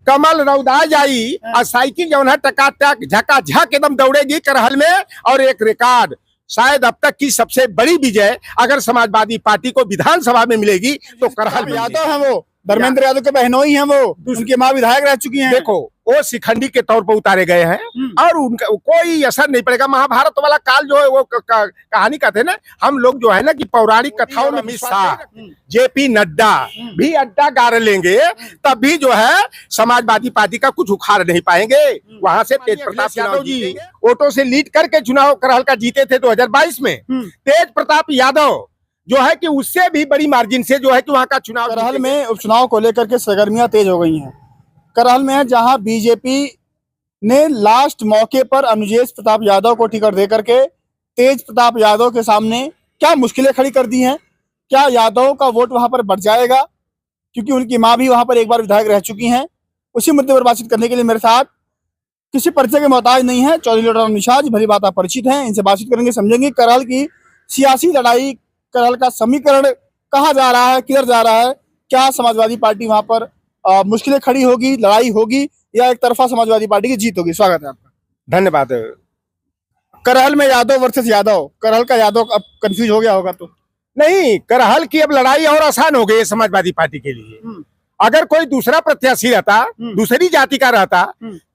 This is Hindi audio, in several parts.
कमल रौदा जाई और साइकिल जो है टकाटक झकाझक एकदम दौड़ेगी करहल में। और एक रिकॉर्ड शायद अब तक की सबसे बड़ी विजय अगर समाजवादी पार्टी को विधानसभा में मिलेगी तो करहल यादव है, वो धर्मेंद्र यादव के बहनोई हैं, वो उनकी माँ विधायक रह चुकी हैं। देखो वो शिखंडी के तौर पर उतारे गए हैं और उनका कोई असर नहीं पड़ेगा। महाभारत वाला काल जो है वो कहानी कहते हैं ना, हम लोग जो है ना कि पौराणिक कथाओं में अमित शाह जेपी नड्डा भी अड्डा गाड़ लेंगे तब भी जो है समाजवादी पार्टी का कुछ उखाड़ नहीं पाएंगे। वहां से तेज प्रताप यादव जी वोटों से लीड करके चुनाव करहल का जीते थे 2022 में। तेज प्रताप यादव जो है कि उससे भी बड़ी मार्जिन से जो है कि वहां का चुनाव करहल में उपचुनाव को लेकर के सरगर्मियां तेज हो गई हैं। करहल में जहां बीजेपी ने लास्ट मौके पर अनुजेश प्रताप यादव को टिकट देकर के तेज प्रताप यादव के सामने क्या मुश्किलें खड़ी कर दी हैं। क्या यादव का वोट वहां पर बढ़ जाएगा, क्योंकि उनकी मां भी वहां पर एक बार विधायक रह चुकी हैं। उसी मुद्दे पर बातचीत करने के लिए मेरे साथ किसी परिचय के मोहताज नहीं है चौधरी लौटा निषाद भली बात परिचित हैं, इनसे बातचीत करेंगे, समझेंगे करहल की सियासी लड़ाई, करहल का समीकरण कहाँ जा रहा है, किधर जा रहा है, क्या समाजवादी पार्टी वहां पर मुश्किलें खड़ी होगी, लड़ाई होगी या एक तरफा समाजवादी पार्टी की जीत होगी। स्वागत है आपका। धन्यवाद। करहल में यादव वर्सेस यादव, करहल का यादव अब कंफ्यूज हो गया होगा तो नहीं, करहल की अब लड़ाई और आसान हो गई है समाजवादी पार्टी के लिए। अगर कोई दूसरा प्रत्याशी रहता, दूसरी जाति का रहता,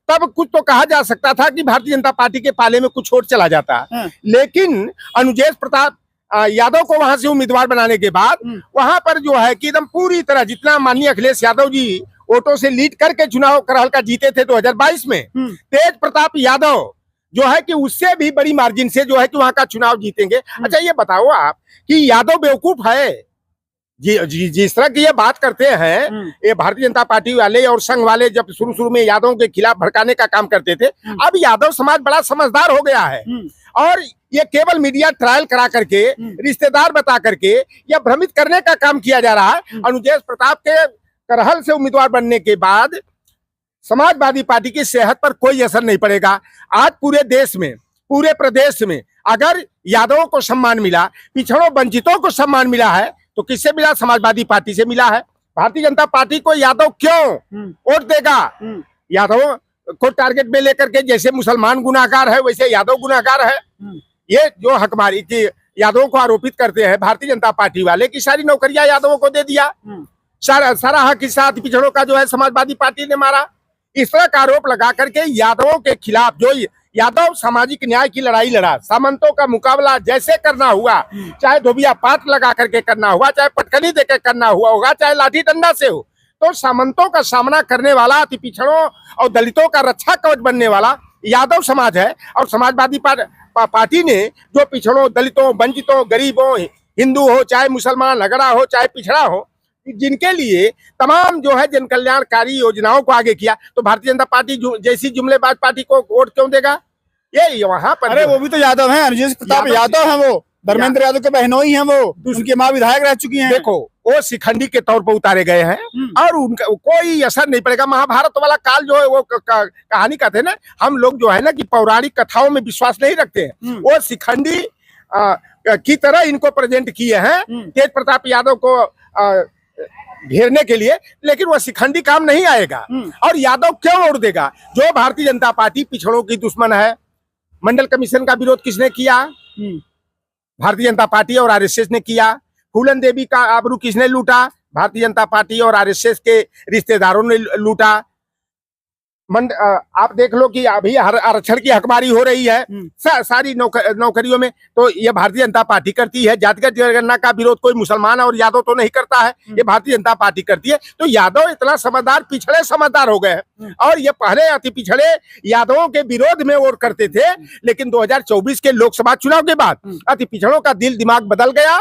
तब कुछ तो कहा जा सकता था कि भारतीय जनता पार्टी के पाले में कुछ छोड़ चला जाता। लेकिन अनुजेश प्रताप यादव को वहां से उम्मीदवार बनाने के बाद वहां पर जो है कि एकदम पूरी तरह जितना माननीय अखिलेश यादव जी वोटों से लीड करके चुनाव करहल का जीते थे 2022 में, तेज प्रताप यादव जो है कि उससे भी बड़ी मार्जिन से जो है कि वहां का चुनाव जीतेंगे। अच्छा ये बताओ आप कि यादव बेवकूफ है जिस तरह की ये बात करते हैं, ये भारतीय जनता पार्टी वाले और संघ वाले जब शुरू में यादवों के खिलाफ भड़काने का काम करते थे, अब यादव समाज बड़ा समझदार हो गया है और ये केवल मीडिया ट्रायल करा करके रिश्तेदार बता करके या भ्रमित करने का काम किया जा रहा है। अनुजेश प्रताप के करहल से उम्मीदवार बनने के बाद समाजवादी पार्टी की सेहत पर कोई असर नहीं पड़ेगा। आज पूरे देश में, पूरे प्रदेश में अगर यादवों को सम्मान मिला, पिछड़ों वंचितों को सम्मान मिला है तो किससे मिला? समाजवादी पार्टी से मिला है। भारतीय जनता पार्टी को यादव क्यों वोट देगा? यादव को टारगेट में लेकर के जैसे मुसलमान गुनाहगार है वैसे यादव गुनाहगार है। ये जो हकमारी की यादवों को आरोपित करते हैं भारतीय जनता पार्टी वाले की सारी नौकरियां यादवों को दे दिया, सारा हक के साथ पिछड़ों का जो है समाजवादी पार्टी ने मारा। इस तरह का आरोप लगा करके यादवों के खिलाफ जो यादव सामाजिक न्याय की लड़ाई लड़ा, सामंतों का मुकाबला जैसे करना हुआ, चाहे धोबिया पात लगा करके करना हुआ, चाहे पटकनी देकर करना हुआ होगा, चाहे लाठी डंडा से हो, तो सामंतों का सामना करने वाला, अति पिछड़ों और दलितों का रक्षा कवच बनने वाला यादव समाज है। और समाजवादी पार्टी ने जो पिछड़ों, दलितों, वंचितों, गरीबों, हिंदू हो चाहे मुसलमान, लगड़ा हो चाहे पिछड़ा हो, जिनके लिए तमाम जो है जन कल्याणकारी योजनाओं को आगे किया, तो भारतीय जनता पार्टी जैसी जुमलेबाज पार्टी को वोट क्यों देगा? ये वहां पर अरे वो भी तो यादव हैं, अनुजेश प्रताप यादव हैं, वो धर्मेंद्र यादव के बहनोई हैं, वो उनकी माँ विधायक रह चुकी हैं। देखो वो शिखंडी के तौर पर उतारे गए हैं और उनका कोई असर नहीं पड़ेगा। महाभारत वाला काल जो है वो कहानी कहते हैं ना, हम लोग जो है ना कि पौराणिक कथाओं में विश्वास नहीं रखते हैं, वो शिखंडी की तरह इनको प्रेजेंट किए हैं तेज प्रताप यादव को घेरने के लिए, लेकिन वह शिखंडी काम नहीं आएगा। और यादव क्यों वोट देगा? जो भारतीय जनता पार्टी पिछड़ों की दुश्मन है। मंडल कमीशन का विरोध किसने किया? भारतीय जनता पार्टी और आरएसएस ने किया। फूलन देवी का आबरू किसने लूटा? भारतीय जनता पार्टी और आरएसएस के रिश्तेदारों ने लूटा। आप देख लो कि अभी आरक्षण की हकमारी हो रही है सारी नौकरियों में, तो ये भारतीय जनता पार्टी करती है। जातिगत जनगणना का विरोध कोई मुसलमान और यादव तो नहीं करता है, ये भारतीय जनता पार्टी करती है। तो यादव इतना समझदार, पिछड़े समझदार हो गए हैं और ये पहले अति पिछड़े यादवों के विरोध में वोट करते थे, लेकिन 2024 के लोकसभा चुनाव के बाद अति पिछड़ों का दिल दिमाग बदल गया।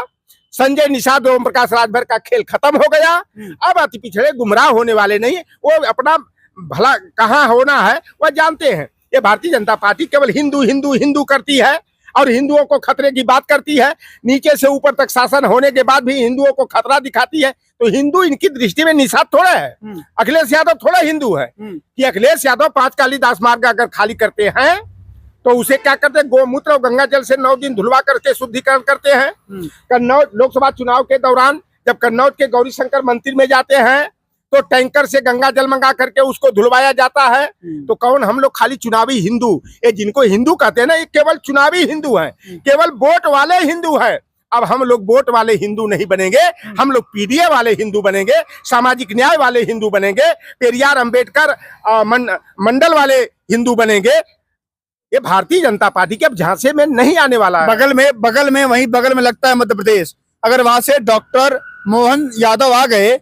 संजय निषाद, ओम प्रकाश राजभर का खेल खत्म हो गया। अब अति पिछड़े गुमराह होने वाले नहीं, वो अपना भला कहाँ होना है वह जानते हैं। ये भारतीय जनता पार्टी केवल हिंदू हिंदू हिंदू करती है और हिंदुओं को खतरे की बात करती है। नीचे से ऊपर तक शासन होने के बाद भी हिंदुओं को खतरा दिखाती है। तो हिंदू इनकी दृष्टि में निषाद थोड़ा है, अखिलेश यादव थोड़ा हिंदू है कि अखिलेश यादव 5 कालीदास मार्ग अगर खाली करते हैं तो उसे क्या करते हैं? गोमूत्र और गंगा जल से 9 दिन धुलवा करके शुद्धिकरण करते हैं। कन्नौज लोकसभा चुनाव के दौरान जब कन्नौज के गौरी शंकर मंदिर में जाते हैं तो टैंकर से गंगा जल मंगा करके उसको धुलवाया जाता है। तो कौन हम लोग खाली चुनावी हिंदू, ये जिनको हिंदू कहते हैं ना, ये केवल चुनावी हिंदू हैं, केवल वोट वाले हिंदू हैं। अब हम लोग वोट वाले हिंदू नहीं बनेंगे, हम लोग पीडीए वाले हिंदू बनेंगे, सामाजिक न्याय वाले हिंदू बनेंगे, पेरियार अंबेडकर मंडल वाले हिंदू बनेंगे। ये भारतीय जनता पार्टी के अब झांसे में नहीं आने वाला है। वहीं बगल में लगता है मध्य प्रदेश। अगर वहां से डॉक्टर मोहन यादव आ गए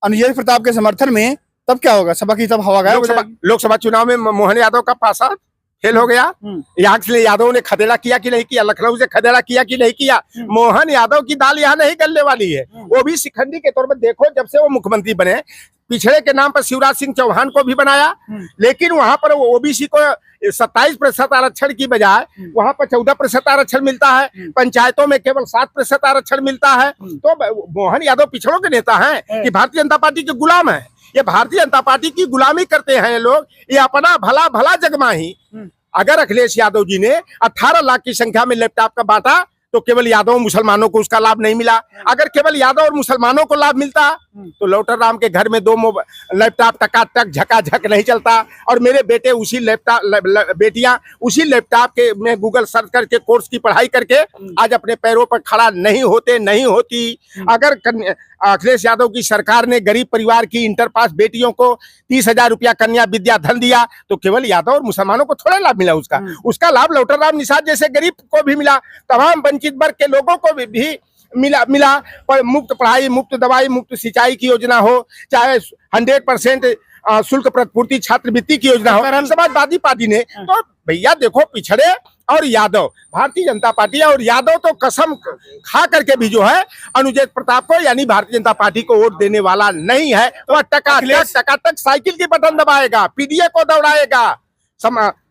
अनुजेश प्रताप के समर्थन में, तब क्या होगा? सभा की तब हवा गायब। लोकसभा चुनाव में मोहन यादव का पासा फेल हो गया। यहाँ से यादव ने खदेड़ा किया कि नहीं किया, लखनऊ से खदेड़ा किया कि नहीं किया। मोहन यादव की दाल यहाँ नहीं गलने वाली है। वो भी शिखंडी के तौर पर देखो, जब से वो मुख्यमंत्री बने, पिछड़े के नाम पर शिवराज सिंह चौहान को भी बनाया, लेकिन वहां पर ओबीसी को 27% आरक्षण की बजाय वहां पर 14% आरक्षण मिलता है, पंचायतों में केवल 7% आरक्षण मिलता है। तो मोहन यादव पिछड़ों के नेता हैं कि भारतीय जनता पार्टी के गुलाम है? ये भारतीय जनता पार्टी की गुलामी करते हैं ये लोग, ये अपना भला भला जगमाही। अगर अखिलेश यादव जी ने 18 लाख की संख्या में लैपटॉप का बांटा तो केवल यादव मुसलमानों को उसका लाभ नहीं मिला। अगर केवल यादव और मुसलमानों को लाभ मिलता तो लौटर राम के घर में 2 लैपटॉप टकाटक झकाझक नहीं चलता, और मेरे बेटे उसी लैपटॉप, बेटियां उसी लैपटॉप के में गूगल सर्च करके कोर्स की पढ़ाई करके आज अपने पैरों पर खड़ा नहीं होती। अगर अखिलेश यादव की सरकार ने गरीब परिवार की इंटर पास बेटियों को 30,000 रुपया कन्या विद्या धन दिया तो केवल यादव और मुसलमानों को थोड़ा लाभ मिला, उसका लाभ लौटर राम निषाद जैसे गरीब को भी मिला, तमाम वंचित वर्ग के लोगों को भी मिला। पर मुफ्त पढ़ाई, मुफ्त दवाई, मुफ्त सिंचाई की योजना हो, चाहे 100% शुल्क प्रतिपूर्ति छात्रवृत्ति की योजना हो, समाजवादी पार्टी ने। तो भैया देखो, पिछड़े और यादव, भारतीय जनता पार्टी और यादव तो कसम खा करके भी जो है अनुजेश प्रताप को यानी भारतीय जनता पार्टी को वोट देने वाला नहीं है। वह टकाटक साइकिल की बटन दबाएगा, पीडीए को दौड़ाएगा,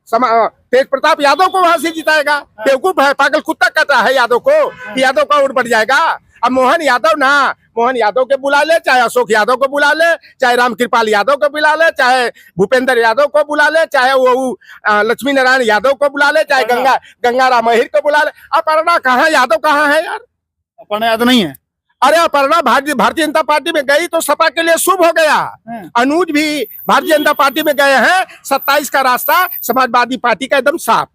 तेज प्रताप यादव को वहां से जिताएगा। बेवकूफ है, पागल कुत्ता कहता है यादव को कि यादव का वोट बढ़ जाएगा। अब मोहन यादव के बुला ले, चाहे अशोक यादव को बुला ले, चाहे रामकृपाल यादव को बुला ले, चाहे भूपेंद्र यादव को बुला ले, चाहे वो लक्ष्मी नारायण यादव को बुला ले, चाहे गंगा राम अहिर को बुला ले। अपर्णा कहाँ, यादव कहाँ है यार? अपर्णा यादव नहीं है। अरे अपर्णा भारतीय जनता पार्टी में गई तो सपा के लिए शुभ हो गया। अनुज भी भारतीय जनता पार्टी में गए हैं, 27 का रास्ता समाजवादी पार्टी का एकदम साफ।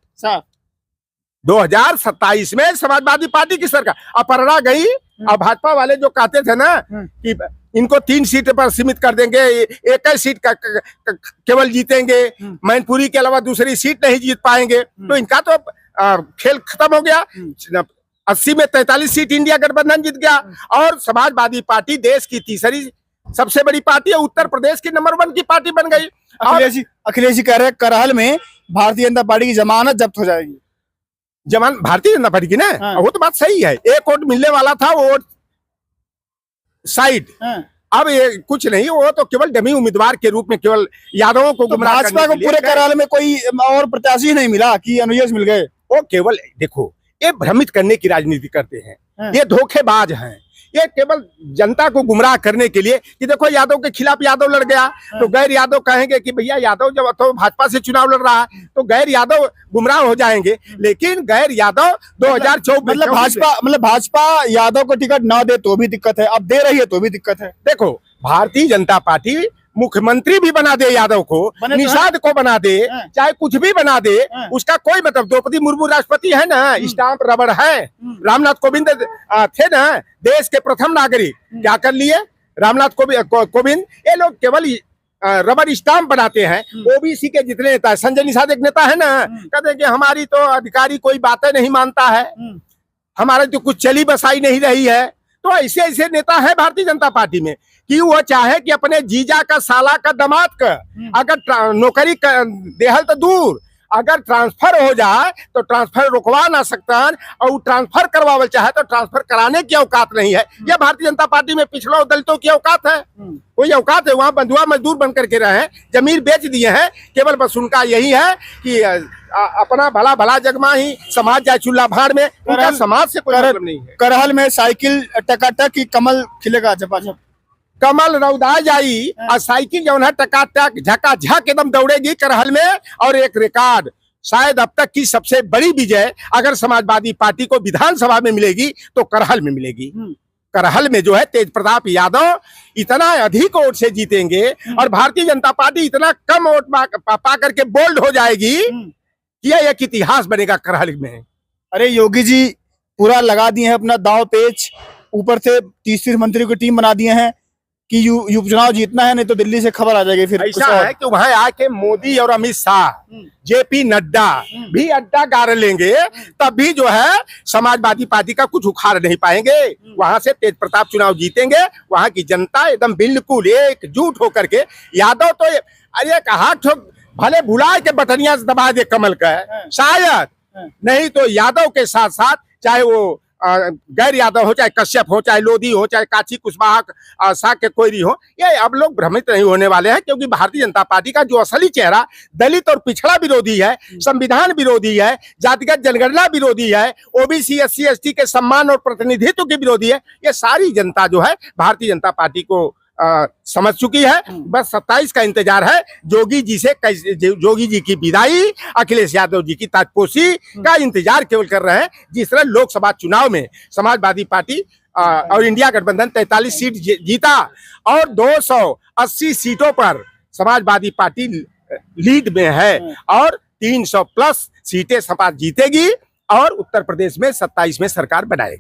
2027 में समाजवादी पार्टी की सरकार। अपर्णा गई और भाजपा वाले जो कहते थे ना कि इनको 3 सीट पर सीमित कर देंगे, 1 सीट केवल जीतेंगे, मैनपुरी के अलावा दूसरी सीट नहीं जीत पाएंगे, तो इनका तो खेल खत्म हो गया। 80 में 43 सीट इंडिया गठबंधन जीत गया, और समाजवादी पार्टी देश की तीसरी सबसे बड़ी पार्टी है, उत्तर प्रदेश की नंबर 1 की पार्टी बन गई। अखिलेश जी कह रहे हैं करहल में भारतीय जनता पार्टी की जमानत जब्त हो जाएगी। भारतीय जनता पार्टी की ना, वो तो बात सही है। 1 वोट मिलने वाला था, वो वोट साइड। अब ये कुछ नहीं, वो तो केवल डमी उम्मीदवार के रूप में केवल यादवों को गुमराह भाजपा को पूरे करहल में कोई और प्रत्याशी नहीं मिला कि अनुजेश मिल गए। वो केवल देखो, ये भ्रमित करने की राजनीति करते हैं, ये धोखेबाज हैं, ये केवल जनता को गुमराह करने के लिए कि देखो यादव के खिलाफ यादव लड़ गया तो गैर यादव कहेंगे कि भैया यादव जब तो भाजपा से चुनाव लड़ रहा है तो गैर यादव गुमराह हो जाएंगे। लेकिन गैर यादव 2024 मतलब भाजपा यादव को टिकट ना दे तो भी दिक्कत है, अब दे रही है तो भी दिक्कत है। देखो, भारतीय जनता पार्टी मुख्यमंत्री भी बना दे यादव को, निषाद को बना दे, चाहे कुछ भी बना दे, उसका कोई मतलब। द्रौपदी मुर्मू राष्ट्रपति है ना, स्टाम्प रबड़ है। रामनाथ कोविंद थे ना देश के प्रथम नागरिक, क्या कर लिए रामनाथ कोविंद? ये लोग केवल रबर स्टाम्प बनाते हैं। ओबीसी के जितने नेता, संजय निषाद एक नेता है ना, कहते हैं कि हमारी तो अधिकारी कोई बातें नहीं मानता है, हमारे तो कुछ चली बसाई नहीं रही है। तो ऐसे ऐसे नेता है भारतीय जनता पार्टी में कि वो चाहे कि अपने जीजा का, साला का, दामाद का अगर नौकरी देहल तो दूर, अगर ट्रांसफर हो जाए तो ट्रांसफर रुकवा ना सकता, और ट्रांसफर करवावल चाहे तो ट्रांसफर कराने की औकात नहीं है। यह भारतीय जनता पार्टी में पिछड़ों दलितों की औकात है, कोई औकात है? वहाँ बंधुआ मजदूर बन करके रहे, जमीन बेच दिए हैं, केवल बस उनका यही है कि अपना भला भला जगमा ही समाज जाए चूल्हा भाड़ में, उनका समाज से कोई मतलब नहीं है। करहल में साइकिल टकाटक की कमल खिलेगा, झपाझप कमल रौदा जाई और साइकिल जो है टकाटक झकाझक एकदम दौड़ेगी करहल में। और एक रिकॉर्ड, शायद अब तक की सबसे बड़ी विजय अगर समाजवादी पार्टी को विधानसभा में मिलेगी तो करहल में मिलेगी। करहल में जो है तेज प्रताप यादव इतना अधिक वोट से जीतेंगे और भारतीय जनता पार्टी इतना कम वोट पा करके बोल्ड हो जाएगी कि यह एक इतिहास बनेगा करहल में। अरे योगी जी पूरा लगा दिए हैं अपना दांव पेच, ऊपर से 30 मंत्रियों की टीम बना दिए हैं कि उपचुनाव जीतना है, नहीं तो दिल्ली से खबर आ जाएगी। फिर ऐसा है कि वहां आके मोदी और अमित शाह जेपी नड्डा भी अड्डा गाड़ लेंगे, तब भी जो है समाजवादी पार्टी का कुछ उखाड़ नहीं पाएंगे। वहां से तेज प्रताप चुनाव जीतेंगे। वहां की जनता एकदम बिल्कुल एकजुट होकर के, यादव तो अरे कहा भले भुलाए के बटनिया से दबा दे कमल का शायद, नहीं तो यादव के साथ साथ चाहे वो गैर यादव हो, चाहे कश्यप हो, चाहे लोधी हो, चाहे काची कुशवाहा साक्य कोयरी हो, ये अब लोग भ्रमित नहीं होने वाले हैं, क्योंकि भारतीय जनता पार्टी का जो असली चेहरा दलित और पिछड़ा विरोधी है, संविधान विरोधी है, जातिगत जनगणना विरोधी है, ओबीसी एससी एसटी के सम्मान और प्रतिनिधित्व के विरोधी है, ये सारी जनता जो है भारतीय जनता पार्टी को समझ चुकी है। बस 27 का इंतजार है, जोगी जी की विदाई, अखिलेश यादव जी की ताजपोशी का इंतजार केवल कर रहे हैं। जिस तरह लोकसभा चुनाव में समाजवादी पार्टी और इंडिया गठबंधन 43 सीट जीता और 280 सीटों पर समाजवादी पार्टी लीड में है और 300 प्लस सीटें सपा जीतेगी और उत्तर प्रदेश में 27 में सरकार बनाएगी।